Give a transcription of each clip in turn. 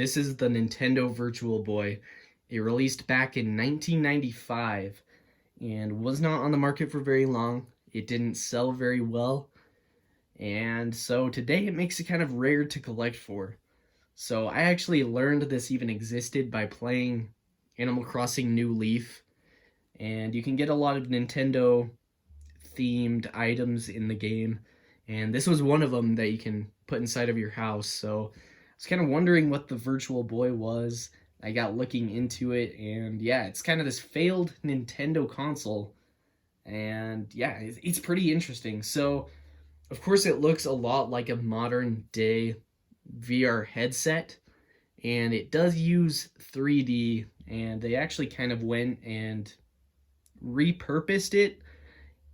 This is the Nintendo Virtual Boy. It released back in 1995 and was not on the market for very long. It didn't sell very well, and so today it makes it kind of rare to collect for. So I actually learned this even existed by playing Animal Crossing New Leaf, and you can get a lot of Nintendo themed items in the game, and this was one of them that you can put inside of your house. So I was kind of wondering what the Virtual Boy was. I got looking into it, and yeah, it's kind of this failed Nintendo console, and yeah, it's pretty interesting. So of course it looks a lot like a modern day VR headset, and it does use 3D, and they actually kind of went and repurposed it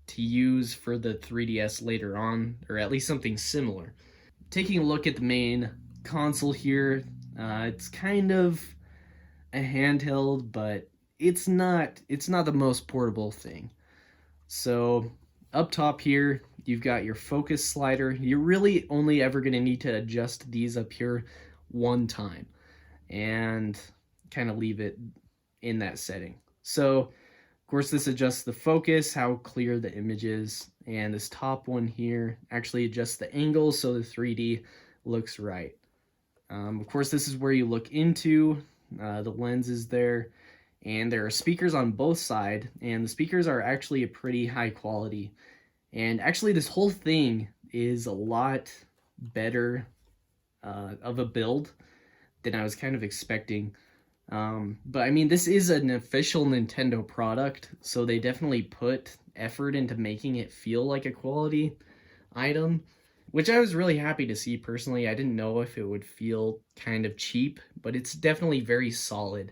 to use for the 3DS later on, or at least something similar. Taking a look at the main console here, it's kind of a handheld, but it's not the most portable thing. So up top here, you've got your focus slider. You're really only ever going to need to adjust these up here one time and kind of leave it in that setting. So of course this adjusts the focus, how clear the image is, and this top one here actually adjusts the angle so the 3D looks right. Of course this is where you look into the lens is there, and there are speakers on both sides, and the speakers are actually a pretty high quality. And actually this whole thing is a lot better of a build than I was kind of expecting. But I mean, this is an official Nintendo product, so they definitely put effort into making it feel like a quality item, which I was really happy to see personally. I didn't know if it would feel kind of cheap, but it's definitely very solid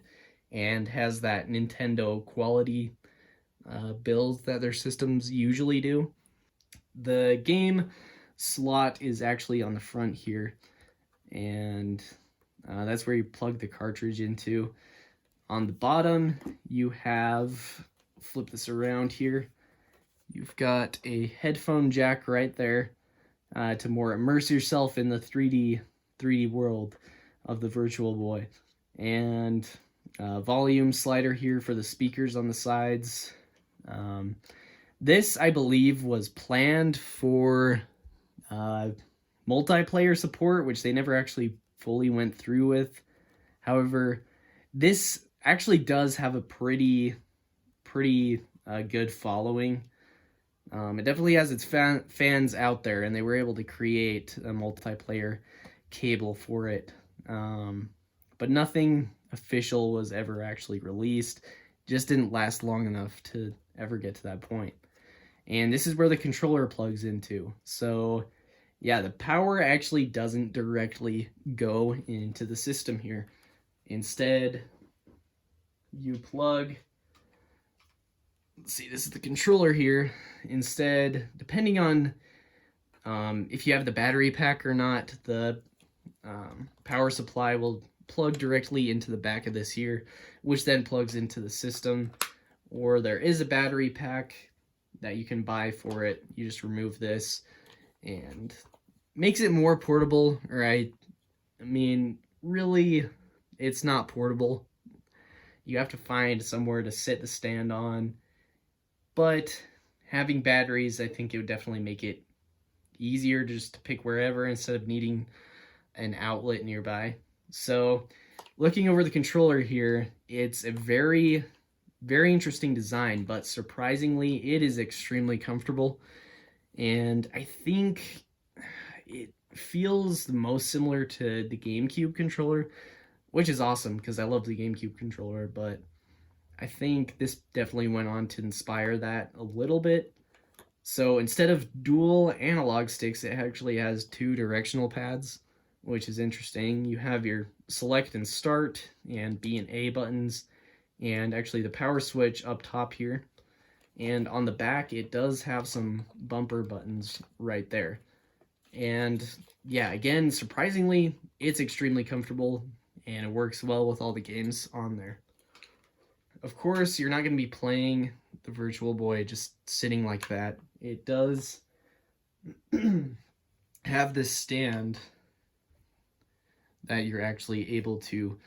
and has that Nintendo quality builds that their systems usually do. The game slot is actually on the front here, and that's where you plug the cartridge into. On the bottom, you have, flip this around here, you've got a headphone jack right there to more immerse yourself in the 3D world of the Virtual Boy. And volume slider here for the speakers on the sides. This, I believe, was planned for multiplayer support, which they never actually fully went through with. However, this actually does have a pretty good following. It definitely has its fans out there, and they were able to create a multiplayer cable for it. But nothing official was ever actually released. Just didn't last long enough to ever get to that point. And this is where the controller plugs into. So yeah, the power actually doesn't directly go into the system here. Instead, you plug, let's see, this is the controller here. Instead, depending on if you have the battery pack or not, the power supply will plug directly into the back of this here, which then plugs into the system. Or there is a battery pack that you can buy for it. You just remove this and makes it more portable. Or I mean, really, it's not portable. You have to find somewhere to sit the stand on. But having batteries, I think it would definitely make it easier just to pick wherever instead of needing an outlet nearby. So looking over the controller here, it's a very interesting design, but surprisingly it is extremely comfortable, and I think it feels the most similar to the GameCube controller, which is awesome because I love the GameCube controller, but I think this definitely went on to inspire that a little bit. So instead of dual analog sticks, it actually has two directional pads, which is interesting. You have your select and start and B and A buttons, and actually the power switch up top here. And on the back, it does have some bumper buttons right there. And yeah, again, surprisingly, it's extremely comfortable, and it works well with all the games on there. Of course, you're not going to be playing the Virtual Boy just sitting like that. It does have this stand that you're actually able to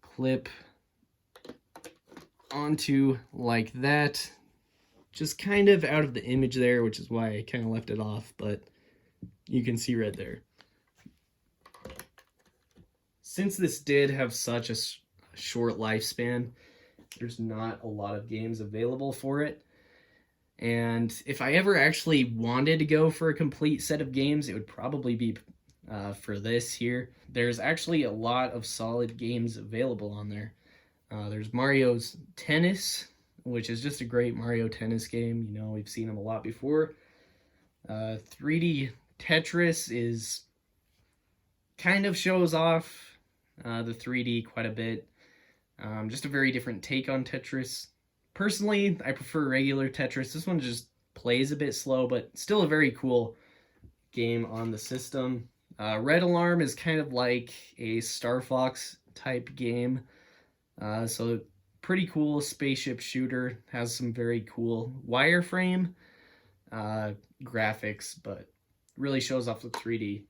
clip onto like that. Just kind of out of the image there, which is why I kind of left it off, but you can see right there. Since this did have such a short lifespan, there's not a lot of games available for it. And if I ever actually wanted to go for a complete set of games, it would probably be for this here. There's actually a lot of solid games available on there. There's Mario's Tennis, which is just a great Mario Tennis game. You know, we've seen them a lot before. 3D Tetris is kind of shows off the 3D quite a bit. Just a very different take on Tetris. Personally, I prefer regular Tetris. This one just plays a bit slow, but still a very cool game on the system. Red Alarm is kind of like a Star Fox type game. So pretty cool spaceship shooter. Has some very cool wireframe graphics, but really shows off the 3D.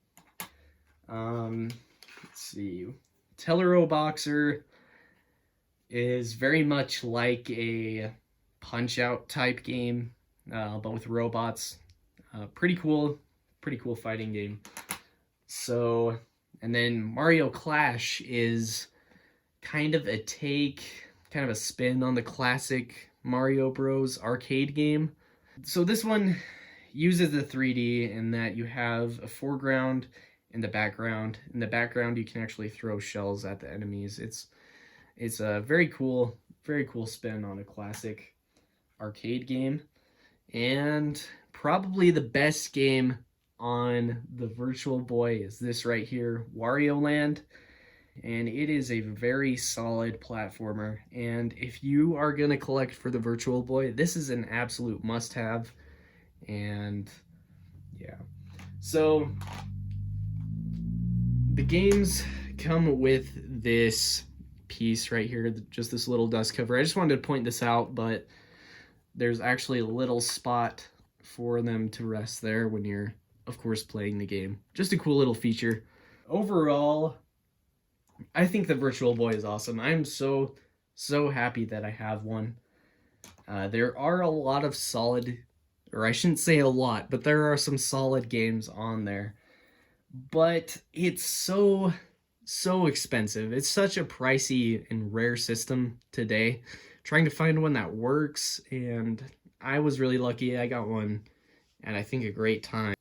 Let's see. Tellero Boxer is very much like a Punch-Out type game, but with robots. Pretty cool fighting game. So, and then Mario Clash is kind of a spin on the classic Mario Bros. Arcade game. So this one uses the 3D in that you have a foreground and the background. In the background, you can actually throw shells at the enemies. It's a very cool spin on a classic arcade game, and probably the best game on the Virtual Boy is this right here, Wario Land, and it is a very solid platformer. And if you are gonna collect for the Virtual Boy, this is an absolute must-have. And yeah, so the games come with this piece right here, just this little dust cover. I just wanted to point this out, but there's actually a little spot for them to rest there when you're, of course, playing the game. Just a cool little feature. Overall, I think the Virtual Boy is awesome. I'm so happy that I have one. There are a lot of solid, or I shouldn't say a lot, but there are some solid games on there. But it's so expensive. It's such a pricey and rare system today. Trying to find one that works, and I was really lucky. I got one at I think a great time.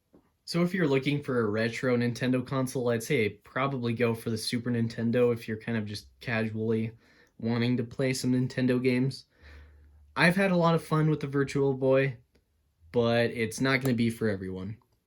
So if you're looking for a retro Nintendo console, I'd say probably go for the Super Nintendo if you're kind of just casually wanting to play some Nintendo games. I've had a lot of fun with the Virtual Boy, but it's not going to be for everyone.